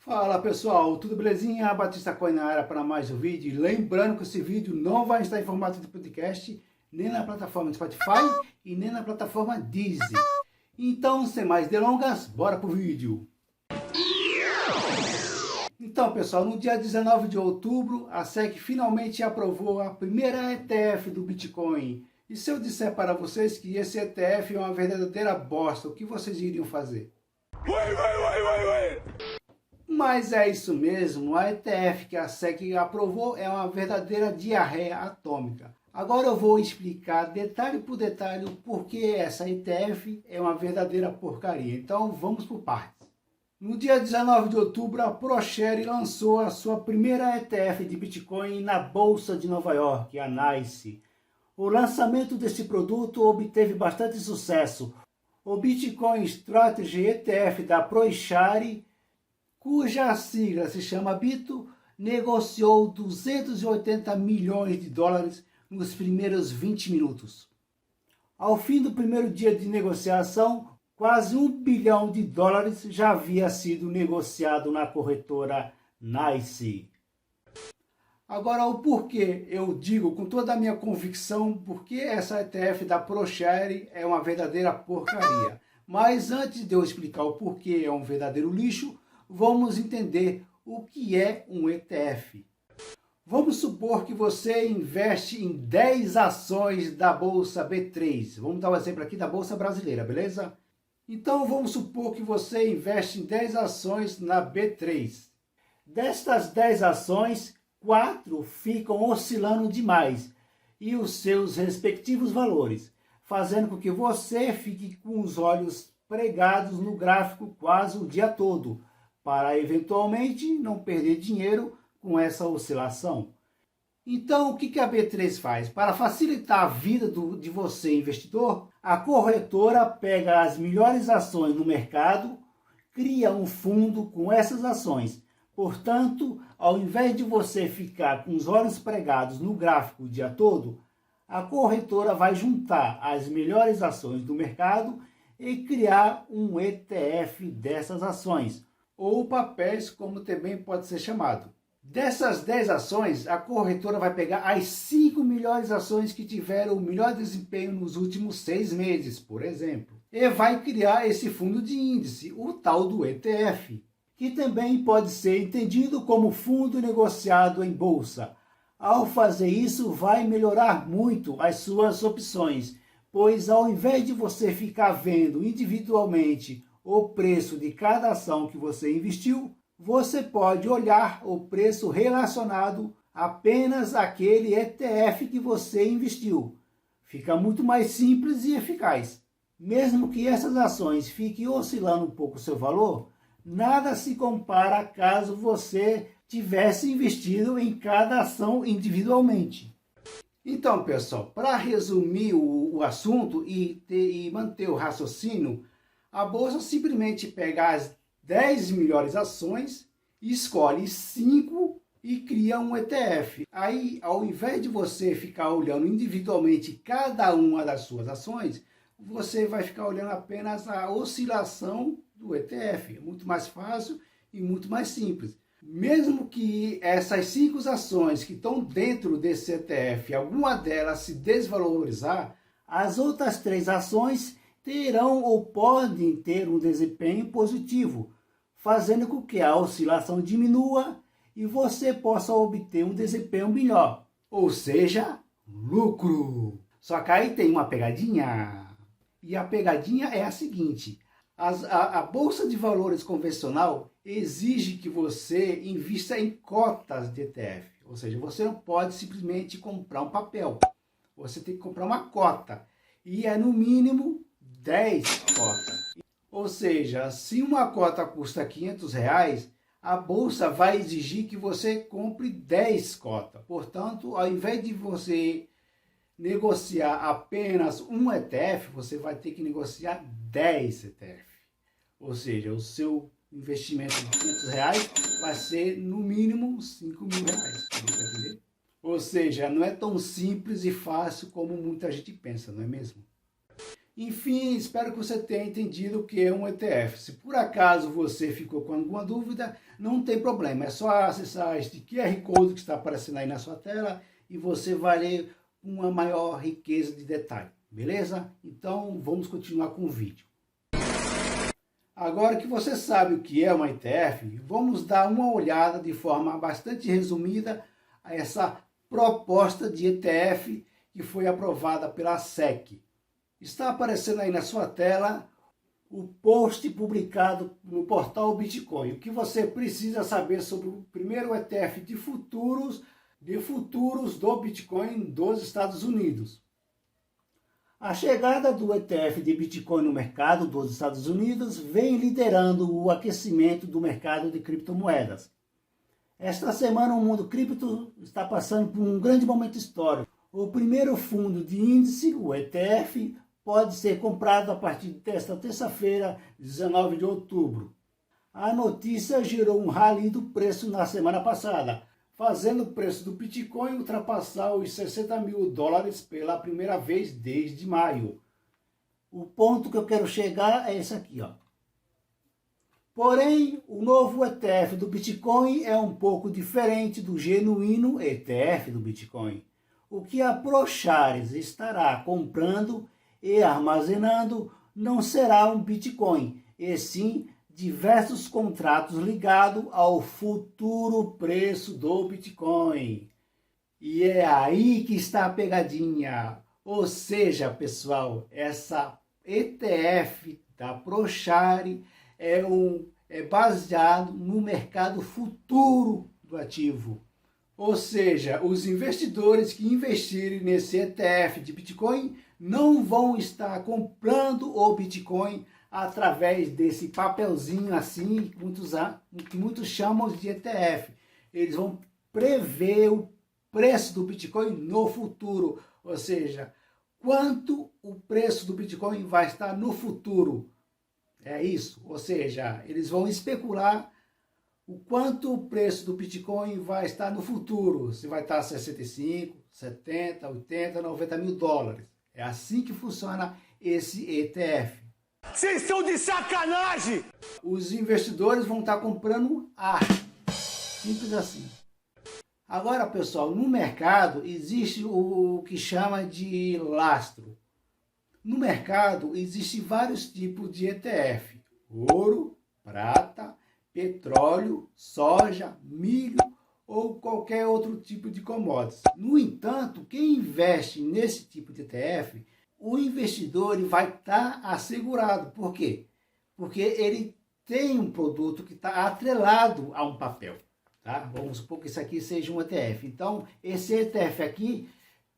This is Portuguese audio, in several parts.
Fala pessoal, tudo belezinha? Batista Coin na área para mais um vídeo. Lembrando que esse vídeo não vai estar em formato de podcast, nem na plataforma Spotify e nem na plataforma Deezer. Então, sem mais delongas, bora pro vídeo. Então pessoal, no dia 19 de outubro, a SEC finalmente aprovou a primeira ETF do Bitcoin. E se eu disser para vocês que esse ETF é uma verdadeira bosta, o que vocês iriam fazer? Mas é isso mesmo, a ETF que a SEC aprovou é uma verdadeira diarreia atômica. Agora eu vou explicar detalhe por detalhe o porquê essa ETF é uma verdadeira porcaria. Então vamos por partes. No dia 19 de outubro, a ProShare lançou a sua primeira ETF de Bitcoin na Bolsa de Nova York, a NYSE. O lançamento desse produto obteve bastante sucesso. O Bitcoin Strategy ETF da ProShare, cuja sigla se chama BITO, negociou 280 milhões de dólares nos primeiros 20 minutos. Ao fim do primeiro dia de negociação, quase 1 bilhão de dólares já havia sido negociado na corretora NYSE. Agora, o porquê eu digo com toda a minha convicção porque essa ETF da ProShare é uma verdadeira porcaria. Mas antes de eu explicar o porquê é um verdadeiro lixo, vamos entender o que é um ETF. Vamos supor que você investe em 10 ações da Bolsa B3. Vamos dar um exemplo aqui da Bolsa Brasileira, beleza? Então vamos supor que você investe em 10 ações na B3. Destas 10 ações, 4 ficam oscilando demais e os seus respectivos valores, fazendo com que você fique com os olhos pregados no gráfico quase o dia todo, para eventualmente não perder dinheiro com essa oscilação. Então, o que a B3 faz? Para facilitar a vida de você, investidor, a corretora pega as melhores ações no mercado, cria um fundo com essas ações. Portanto, ao invés de você ficar com os olhos pregados no gráfico o dia todo, a corretora vai juntar as melhores ações do mercado e criar um ETF dessas ações, ou papéis, como também pode ser chamado. Dessas 10 ações, a corretora vai pegar as 5 melhores ações que tiveram o melhor desempenho nos últimos 6 meses, por exemplo, e vai criar esse fundo de índice, o tal do ETF, que também pode ser entendido como fundo negociado em bolsa. Ao fazer isso, vai melhorar muito as suas opções, pois ao invés de você ficar vendo individualmente o preço de cada ação que você investiu, você pode olhar o preço relacionado apenas àquele ETF que você investiu. Fica muito mais simples e eficaz. Mesmo que essas ações fiquem oscilando um pouco o seu valor, nada se compara caso você tivesse investido em cada ação individualmente. Então, pessoal, para resumir o assunto e manter o raciocínio, a bolsa simplesmente pega as 10 melhores ações, escolhe 5 e cria um ETF. Aí, ao invés de você ficar olhando individualmente cada uma das suas ações, você vai ficar olhando apenas a oscilação do ETF. É muito mais fácil e muito mais simples. Mesmo que essas 5 ações que estão dentro desse ETF, alguma delas se desvalorizar, as outras 3 ações terão ou podem ter um desempenho positivo, fazendo com que a oscilação diminua e você possa obter um desempenho melhor, ou seja, lucro. Só que aí tem uma pegadinha, e a pegadinha é a seguinte: a Bolsa de Valores convencional exige que você invista em cotas de ETF, ou seja, você não pode simplesmente comprar um papel, você tem que comprar uma cota, e é no mínimo 10 cotas. Ou seja, se uma cota custa R$500, a bolsa vai exigir que você compre 10 cotas. Portanto, ao invés de você negociar apenas um ETF, você vai ter que negociar 10 ETF. Ou seja, o seu investimento de R$500 vai ser no mínimo R$5.000. Ou seja, não é tão simples e fácil como muita gente pensa, não é mesmo? Enfim, espero que você tenha entendido o que é um ETF. Se por acaso você ficou com alguma dúvida, não tem problema. É só acessar este QR Code que está aparecendo aí na sua tela e você vai ler uma maior riqueza de detalhe. Beleza? Então, vamos continuar com o vídeo. Agora que você sabe o que é uma ETF, vamos dar uma olhada de forma bastante resumida a essa proposta de ETF que foi aprovada pela SEC. Está aparecendo aí na sua tela o post publicado no portal Bitcoin. O que você precisa saber sobre o primeiro ETF de futuros do Bitcoin dos Estados Unidos. A chegada do ETF de Bitcoin no mercado dos Estados Unidos vem liderando o aquecimento do mercado de criptomoedas. Esta semana o mundo cripto está passando por um grande momento histórico. O primeiro fundo de índice, o ETF, pode ser comprado a partir desta terça-feira, 19 de outubro. A notícia gerou um rally do preço na semana passada, fazendo o preço do Bitcoin ultrapassar os 60 mil dólares pela primeira vez desde maio. O ponto que eu quero chegar é esse aqui, ó. Porém, o novo ETF do Bitcoin é um pouco diferente do genuíno ETF do Bitcoin. O que a ProChares estará comprando e armazenando não será um Bitcoin, e sim diversos contratos ligados ao futuro preço do Bitcoin. E é aí que está a pegadinha. Ou seja, pessoal, essa ETF da ProChare é baseado no mercado futuro do ativo. Ou seja, os investidores que investirem nesse ETF de Bitcoin não vão estar comprando o Bitcoin através desse papelzinho assim, que muitos chamam de ETF. Eles vão prever o preço do Bitcoin no futuro, ou seja, quanto o preço do Bitcoin vai estar no futuro. É isso, ou seja, eles vão especular o quanto o preço do Bitcoin vai estar no futuro, se vai estar 65, 70, 80, 90 mil dólares. É assim que funciona esse ETF. Vocês estão de sacanagem! Os investidores vão estar comprando simples assim. Agora, pessoal, no mercado existe o que chama de lastro. No mercado existem vários tipos de ETF. Ouro, prata, petróleo, soja, milho ou qualquer outro tipo de commodities. No entanto, quem investe nesse tipo de ETF, o investidor vai estar assegurado. Por quê? Porque ele tem um produto que está atrelado a um papel. Tá? Vamos supor que isso aqui seja um ETF. Então, esse ETF aqui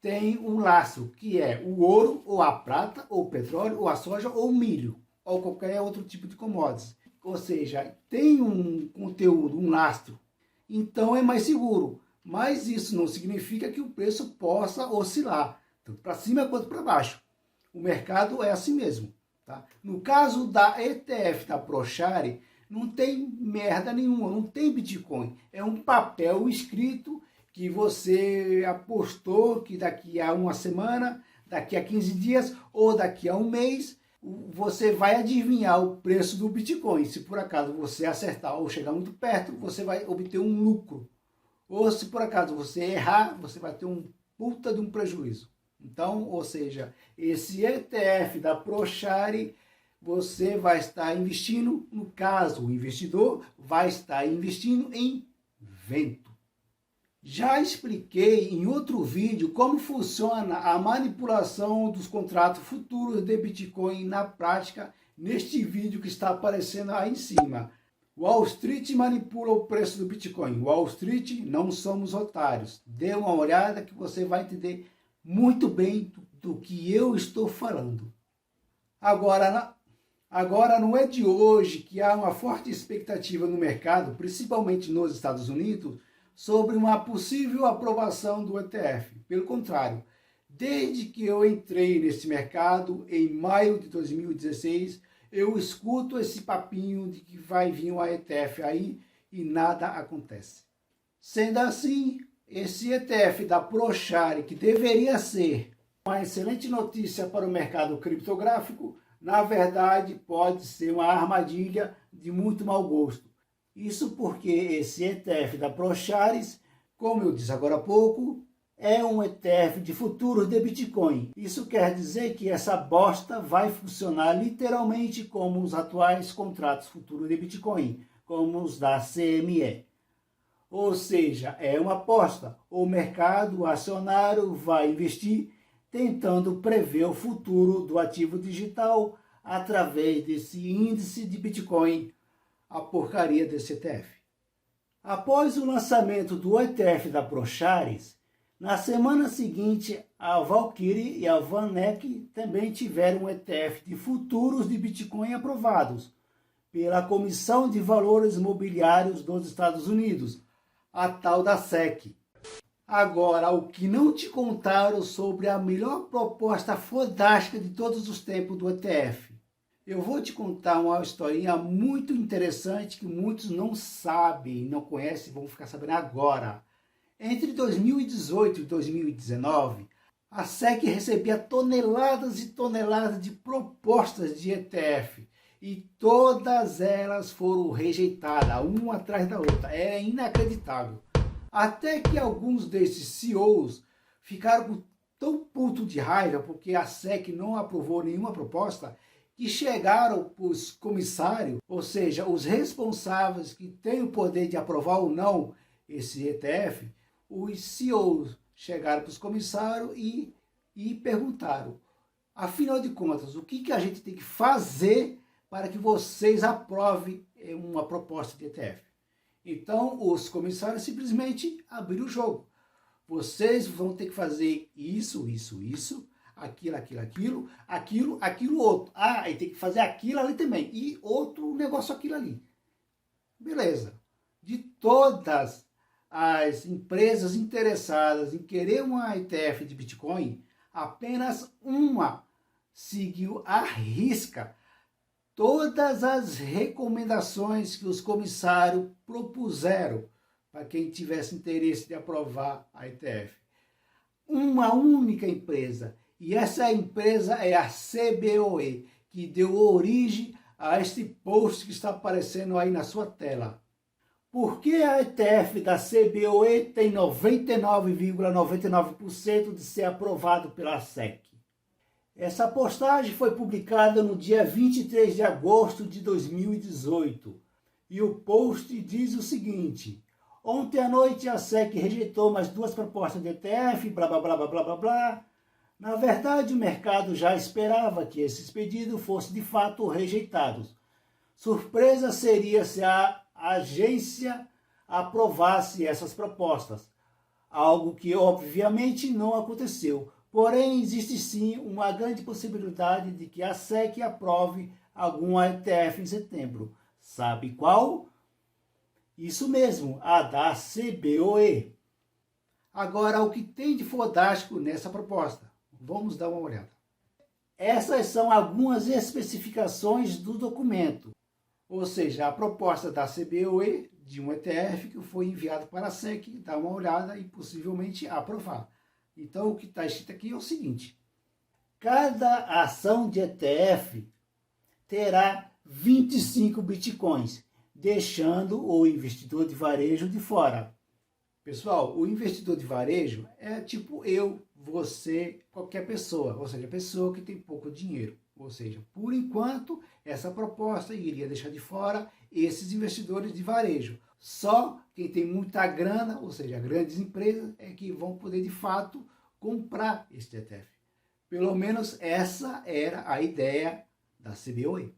tem um lastro, que é o ouro, ou a prata, ou o petróleo, ou a soja, ou o milho, ou qualquer outro tipo de commodities. Ou seja, tem um conteúdo, um lastro, então é mais seguro. Mas isso não significa que o preço possa oscilar, tanto para cima quanto para baixo. O mercado é assim mesmo. Tá? No caso da ETF da ProChare, não tem merda nenhuma, não tem Bitcoin. É um papel escrito que você apostou que daqui a uma semana, daqui a 15 dias ou daqui a um mês, você vai adivinhar o preço do Bitcoin. Se por acaso você acertar ou chegar muito perto, você vai obter um lucro. Ou se por acaso você errar, você vai ter um puta de um prejuízo. Então, ou seja, esse ETF da ProChare, você vai estar investindo, no caso, o investidor vai estar investindo em vento. Já expliquei em outro vídeo como funciona a manipulação dos contratos futuros de Bitcoin na prática, neste vídeo que está aparecendo aí em cima. Wall Street manipula o preço do Bitcoin. Wall Street, não somos otários. Dê uma olhada que você vai entender muito bem do que eu estou falando. Agora não é de hoje que há uma forte expectativa no mercado, principalmente nos Estados Unidos, sobre uma possível aprovação do ETF. Pelo contrário, desde que eu entrei nesse mercado em maio de 2016, eu escuto esse papinho de que vai vir um ETF aí e nada acontece. Sendo assim, esse ETF da ProChare, que deveria ser Uma excelente notícia para o mercado criptográfico, na verdade, pode ser uma armadilha de muito mau gosto. Isso porque esse ETF da ProChares, como eu disse agora há pouco, é um ETF de futuros de Bitcoin. Isso quer dizer que essa bosta vai funcionar literalmente como os atuais contratos futuros de Bitcoin, como os da CME. Ou seja, é uma aposta. O mercado acionário vai investir tentando prever o futuro do ativo digital através desse índice de Bitcoin, a porcaria desse ETF. Após o lançamento do ETF da ProChares, na semana seguinte, a Valkyrie e a VanEck também tiveram um ETF de futuros de Bitcoin aprovados pela Comissão de Valores Mobiliários dos Estados Unidos, a tal da SEC. Agora, o que não te contaram sobre a melhor proposta fodástica de todos os tempos do ETF. Eu vou te contar uma historinha muito interessante que muitos não sabem, não conhecem, vão ficar sabendo agora. Entre 2018 e 2019, a SEC recebia toneladas e toneladas de propostas de ETF e todas elas foram rejeitadas, uma atrás da outra. É inacreditável. Até que alguns desses CEOs ficaram tão putos de raiva porque a SEC não aprovou nenhuma proposta que chegaram para os comissários, ou seja, os responsáveis que têm o poder de aprovar ou não esse ETF, os CEOs chegaram para os comissários e perguntaram, afinal de contas, o que a gente tem que fazer para que vocês aprovem uma proposta de ETF? Então, os comissários simplesmente abriram o jogo. Vocês vão ter que fazer isso, aquilo, outro. Ah, e tem que fazer aquilo ali também. E outro negócio, aquilo ali. Beleza. De todas as empresas interessadas em querer uma ETF de Bitcoin, apenas uma seguiu à risca todas as recomendações que os comissários propuseram para quem tivesse interesse de aprovar a ETF. Uma única empresa, e essa empresa é a CBOE, que deu origem a este post que está aparecendo aí na sua tela. Por que a ETF da CBOE tem 99,99% de ser aprovado pela SEC? Essa postagem foi publicada no dia 23 de agosto de 2018 e o post diz o seguinte: ontem à noite a SEC rejeitou mais 2 propostas de ETF, blá blá blá blá blá blá blá. Na verdade, o mercado já esperava que esses pedidos fossem de fato rejeitados. Surpresa seria se a agência aprovasse essas propostas, algo que obviamente não aconteceu. Porém, existe sim uma grande possibilidade de que a SEC aprove algum ETF em setembro. Sabe qual? Isso mesmo, a da CBOE. Agora, o que tem de fodástico nessa proposta? Vamos dar uma olhada. Essas são algumas especificações do documento, ou seja, a proposta da CBOE de um ETF que foi enviado para a SEC, dar uma olhada e possivelmente aprovar. Então, o que está escrito aqui é o seguinte: cada ação de ETF terá 25 bitcoins, deixando o investidor de varejo de fora. Pessoal, o investidor de varejo é tipo eu, você, qualquer pessoa, ou seja, pessoa que tem pouco dinheiro. Ou seja, por enquanto, essa proposta iria deixar de fora esses investidores de varejo. Só quem tem muita grana, ou seja, grandes empresas, é que vão poder de fato comprar este ETF. Pelo menos essa era a ideia da CBOE.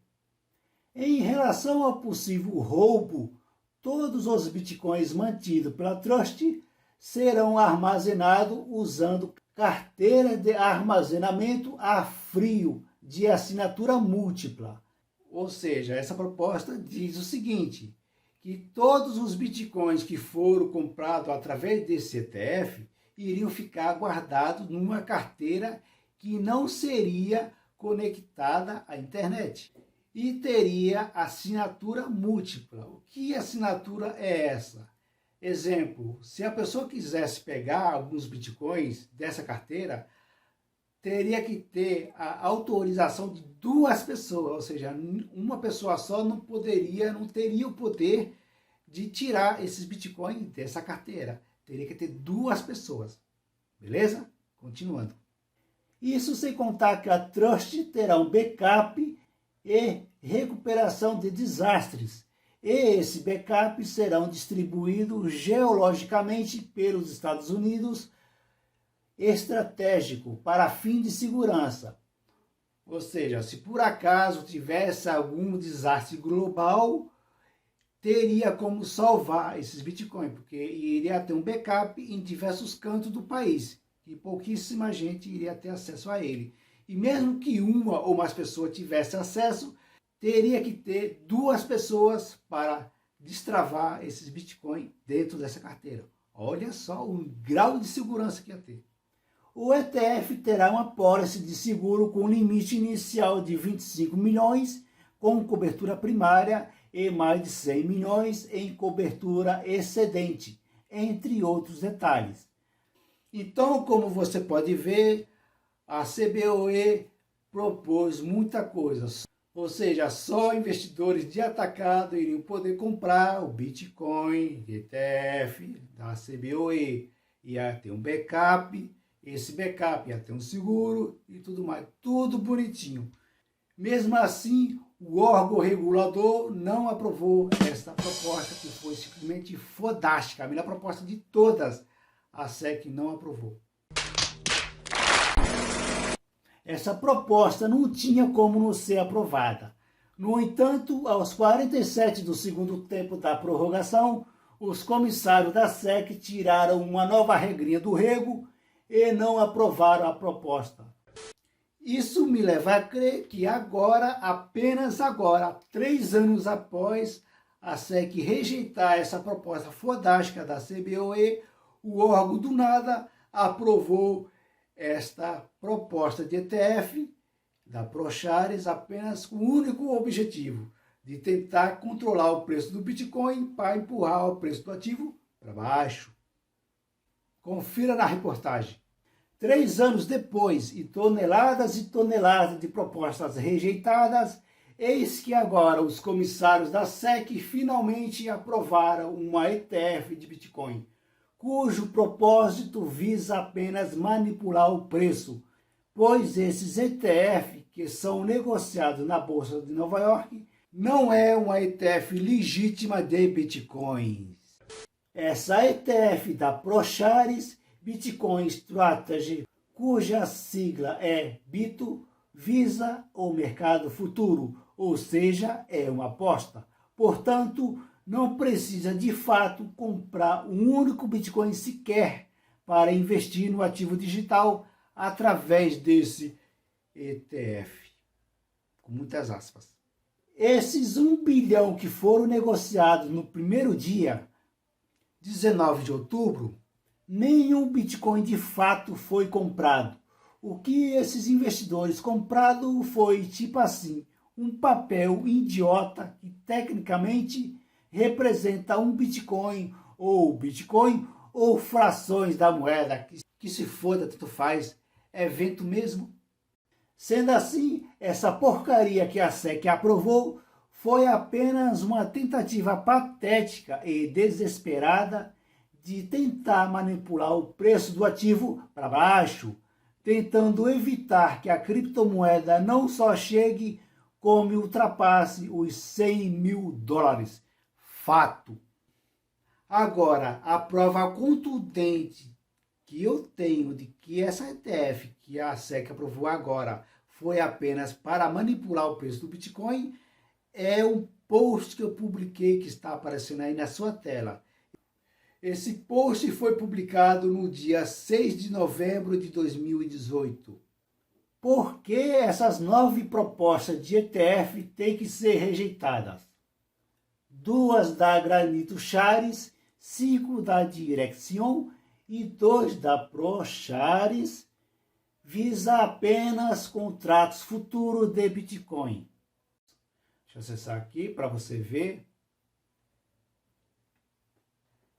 Em relação ao possível roubo, todos os bitcoins mantidos pela Trust serão armazenados usando carteira de armazenamento a frio de assinatura múltipla. Ou seja, essa proposta diz o seguinte, que todos os bitcoins que foram comprados através desse ETF iriam ficar guardados numa carteira que não seria conectada à internet e teria assinatura múltipla. O que assinatura é essa? Exemplo, se a pessoa quisesse pegar alguns bitcoins dessa carteira, teria que ter a autorização de 2 pessoas, ou seja, uma pessoa só não teria o poder de tirar esses bitcoins dessa carteira. Teria que ter 2 pessoas. Beleza? Continuando. Isso sem contar que a Trust terá um backup e recuperação de desastres. E esse backup serão distribuídos geologicamente pelos Estados Unidos, estratégico para fim de segurança. Ou seja, se por acaso tivesse algum desastre global, teria como salvar esses bitcoins, porque iria ter um backup em diversos cantos do país e pouquíssima gente iria ter acesso a ele. E mesmo que uma ou mais pessoas tivesse acesso, teria que ter 2 pessoas para destravar esses bitcoins dentro dessa carteira. Olha só o grau de segurança que ia ter. O ETF terá uma pólice de seguro com limite inicial de 25 milhões, com cobertura primária, e mais de 100 milhões em cobertura excedente, entre outros detalhes. Então, como você pode ver, a CBOE propôs muita coisa. Ou seja, só investidores de atacado iriam poder comprar o Bitcoin ETF da CBOE. Ia ter um backup, esse backup ia ter um seguro e tudo mais. Tudo bonitinho. Mesmo assim, o órgão regulador não aprovou essa proposta, que foi simplesmente fodástica. A melhor proposta de todas, a SEC não aprovou. Essa proposta não tinha como não ser aprovada. No entanto, aos 47 do segundo tempo da prorrogação, os comissários da SEC tiraram uma nova regrinha do rego e não aprovaram a proposta. Isso me leva a crer que agora, apenas agora, 3 anos após a SEC rejeitar essa proposta fodástica da CBOE, o órgão do nada aprovou esta proposta de ETF da ProChares apenas com o único objetivo de tentar controlar o preço do Bitcoin para empurrar o preço do ativo para baixo. Confira na reportagem. 3 anos depois e toneladas de propostas rejeitadas, eis que agora os comissários da SEC finalmente aprovaram uma ETF de Bitcoin, cujo propósito visa apenas manipular o preço, pois esses ETF que são negociados na Bolsa de Nova York não é uma ETF legítima de Bitcoins. Essa ETF da ProChares Bitcoin Strategy, cuja sigla é BITO, visa o mercado futuro, ou seja, é uma aposta. Portanto, não precisa de fato comprar um único Bitcoin sequer para investir no ativo digital através desse ETF. Com muitas aspas. Esses 1 bilhão que foram negociados no primeiro dia, 19 de outubro, nenhum Bitcoin de fato foi comprado. O que esses investidores compraram foi, tipo assim, um papel idiota que tecnicamente representa um Bitcoin ou frações da moeda, que se foda, tanto faz, é vento mesmo. Sendo assim, essa porcaria que a SEC aprovou foi apenas uma tentativa patética e desesperada de tentar manipular o preço do ativo para baixo, tentando evitar que a criptomoeda não só chegue, como ultrapasse os 100 mil dólares. Fato. Agora, a prova contundente que eu tenho de que essa ETF que a SEC aprovou agora foi apenas para manipular o preço do Bitcoin é um post que eu publiquei que está aparecendo aí na sua tela. Esse post foi publicado no dia 6 de novembro de 2018. Por que essas 9 propostas de ETF têm que ser rejeitadas? 2 da Granito Chares, 5 da Direxion e 2 da ProChares, visa apenas contratos futuros de Bitcoin. Deixa eu acessar aqui para você ver.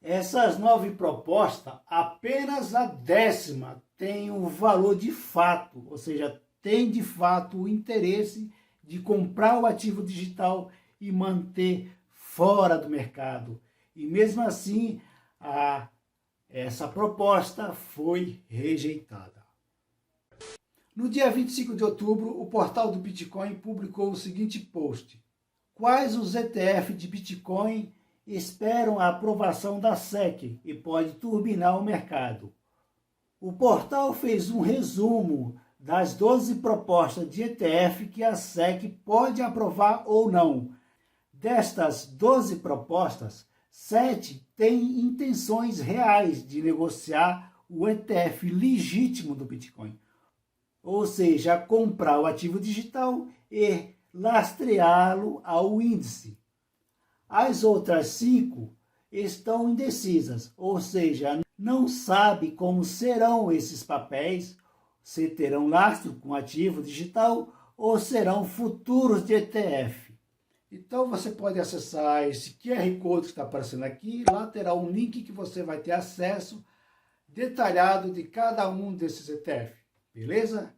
Essas 9 propostas, apenas a 10ª tem um valor de fato, ou seja, tem de fato o interesse de comprar o ativo digital e manter fora do mercado. E mesmo assim, essa proposta foi rejeitada. No dia 25 de outubro, o portal do Bitcoin publicou o seguinte post: quais os ETF de Bitcoin esperam a aprovação da SEC e pode turbinar o mercado? O portal fez um resumo das 12 propostas de ETF que a SEC pode aprovar ou não. Destas 12 propostas, 7 têm intenções reais de negociar o ETF legítimo do Bitcoin, ou seja, comprar o ativo digital e lastreá-lo ao índice. As outras 5 estão indecisas, ou seja, não sabe como serão esses papéis, se terão lastro com ativo digital ou serão futuros de ETF. Então você pode acessar esse QR Code que está aparecendo aqui, lá terá um link que você vai ter acesso detalhado de cada um desses ETF, beleza?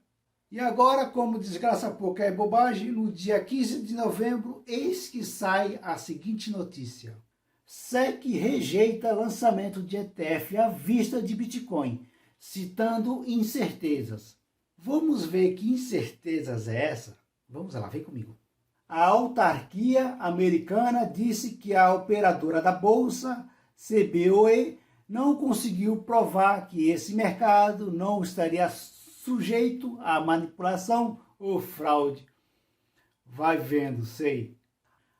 E agora, como desgraça pouca é bobagem, no dia 15 de novembro, eis que sai a seguinte notícia: SEC rejeita lançamento de ETF à vista de Bitcoin, citando incertezas. Vamos ver que incertezas é essa? Vamos lá, vem comigo. A autarquia americana disse que a operadora da bolsa, CBOE, não conseguiu provar que esse mercado não estaria sujeito à manipulação ou fraude. Vai vendo, sei.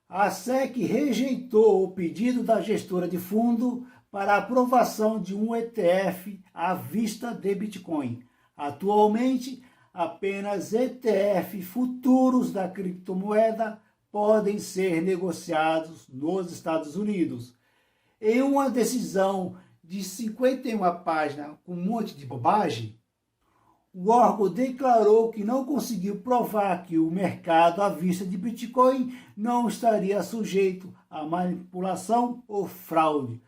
A SEC rejeitou o pedido da gestora de fundo para a aprovação de um ETF à vista de Bitcoin. Atualmente, apenas ETF futuros da criptomoeda podem ser negociados nos Estados Unidos. Em uma decisão de 51 páginas com um monte de bobagem, o órgão declarou que não conseguiu provar que o mercado à vista de Bitcoin não estaria sujeito a manipulação ou fraude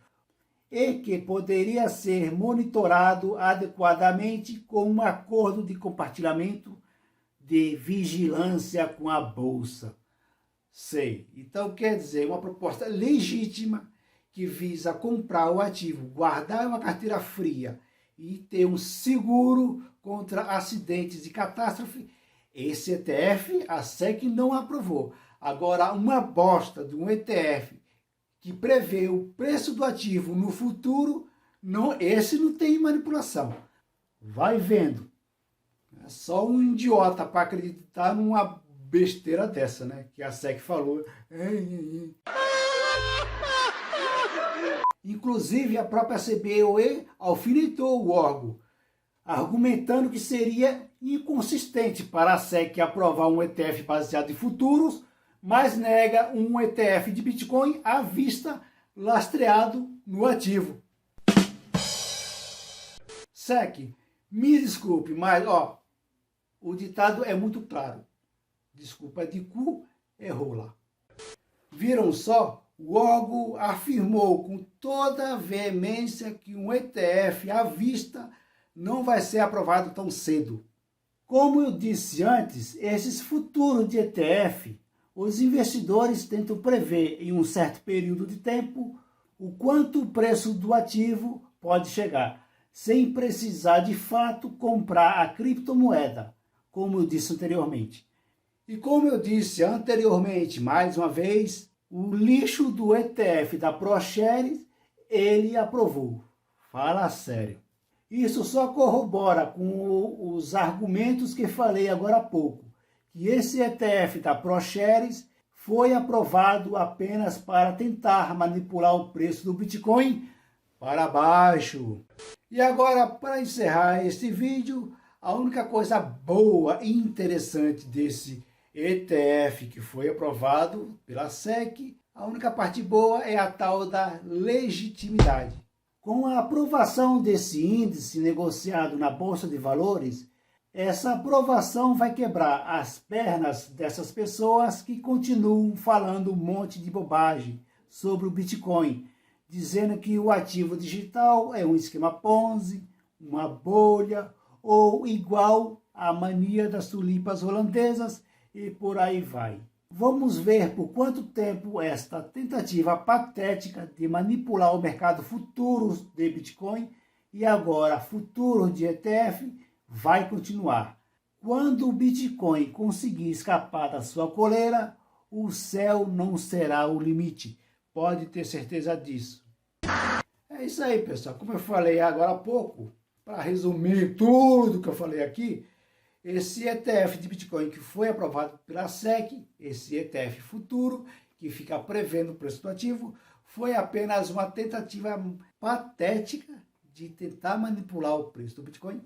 e que poderia ser monitorado adequadamente com um acordo de compartilhamento de vigilância com a bolsa. Sei. Então quer dizer, uma proposta legítima que visa comprar o ativo, guardar uma carteira fria e ter um seguro contra acidentes e catástrofe. Esse ETF a SEC não aprovou. Agora, uma bosta de um ETF que prevê o preço do ativo no futuro, não, esse não tem manipulação. Vai vendo. É só um idiota para acreditar numa besteira dessa, né? Que a SEC falou. Inclusive, a própria CBOE alfinetou o órgão, argumentando que seria inconsistente para a SEC aprovar um ETF baseado em futuros, mas nega um ETF de Bitcoin à vista lastreado no ativo. SEC, me desculpe, mas o ditado é muito claro. Desculpa de cu, errou lá. Viram só? O órgão afirmou com toda a veemência que um ETF à vista não vai ser aprovado tão cedo. Como eu disse antes, esses futuros de ETF, os investidores tentam prever em um certo período de tempo o quanto o preço do ativo pode chegar, sem precisar de fato comprar a criptomoeda, como eu disse anteriormente. E como eu disse anteriormente, mais uma vez, o lixo do ETF da ProShares, ele aprovou. Fala sério. Isso só corrobora com os argumentos que falei agora há pouco, que esse ETF da ProShares foi aprovado apenas para tentar manipular o preço do Bitcoin para baixo. E agora, para encerrar este vídeo, a única coisa boa e interessante desse ETF que foi aprovado pela SEC, a única parte boa é a tal da legitimidade. Com a aprovação desse índice negociado na Bolsa de Valores, essa aprovação vai quebrar as pernas dessas pessoas que continuam falando um monte de bobagem sobre o Bitcoin, dizendo que o ativo digital é um esquema Ponzi, uma bolha ou igual à mania das tulipas holandesas e por aí vai. Vamos ver por quanto tempo esta tentativa patética de manipular o mercado futuro de Bitcoin e agora futuro de ETF vai continuar. Quando o Bitcoin conseguir escapar da sua coleira, o céu não será o limite. Pode ter certeza disso. É isso aí, pessoal. Como eu falei agora há pouco, para resumir tudo que eu falei aqui, esse ETF de Bitcoin que foi aprovado pela SEC, esse ETF futuro, que fica prevendo o preço do ativo, foi apenas uma tentativa patética de tentar manipular o preço do Bitcoin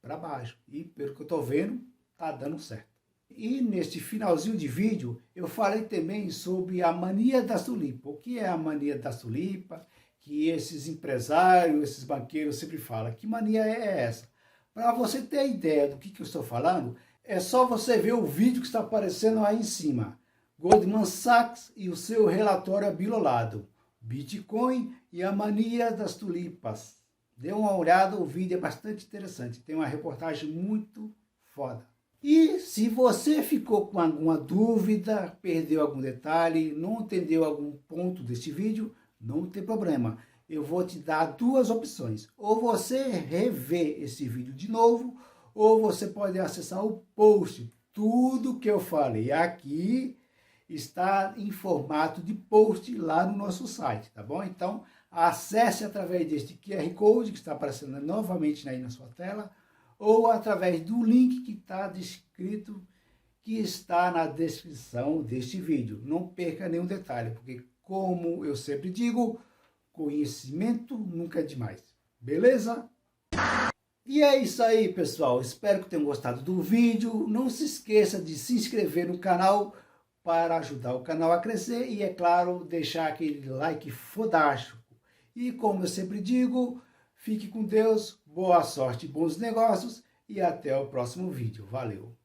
para baixo. E pelo que eu estou vendo, está dando certo. E neste finalzinho de vídeo, eu falei também sobre a mania das tulipas. O que é a mania das tulipas? Que esses empresários, esses banqueiros sempre falam. Que mania é essa? Para você ter ideia do que eu estou falando, é só você ver o vídeo que está aparecendo aí em cima. Goldman Sachs e o seu relatório abilolado. Bitcoin e a mania das tulipas. Dê uma olhada, o vídeo é bastante interessante. Tem uma reportagem muito foda. E se você ficou com alguma dúvida, perdeu algum detalhe, não entendeu algum ponto deste vídeo, não tem problema. Eu vou te dar duas opções. Ou você rever esse vídeo de novo, ou você pode acessar o post. Tudo que eu falei aqui está em formato de post lá no nosso site, tá bom? Então, acesse através deste QR Code que está aparecendo novamente aí na sua tela, ou através do link que está descrito, que está na descrição deste vídeo. Não perca nenhum detalhe, porque como eu sempre digo, conhecimento nunca é demais. Beleza? E é isso aí, pessoal. Espero que tenham gostado do vídeo. Não se esqueça de se inscrever no canal para ajudar o canal a crescer e, é claro, deixar aquele like fodástico. E como eu sempre digo, fique com Deus, boa sorte, bons negócios e até o próximo vídeo. Valeu!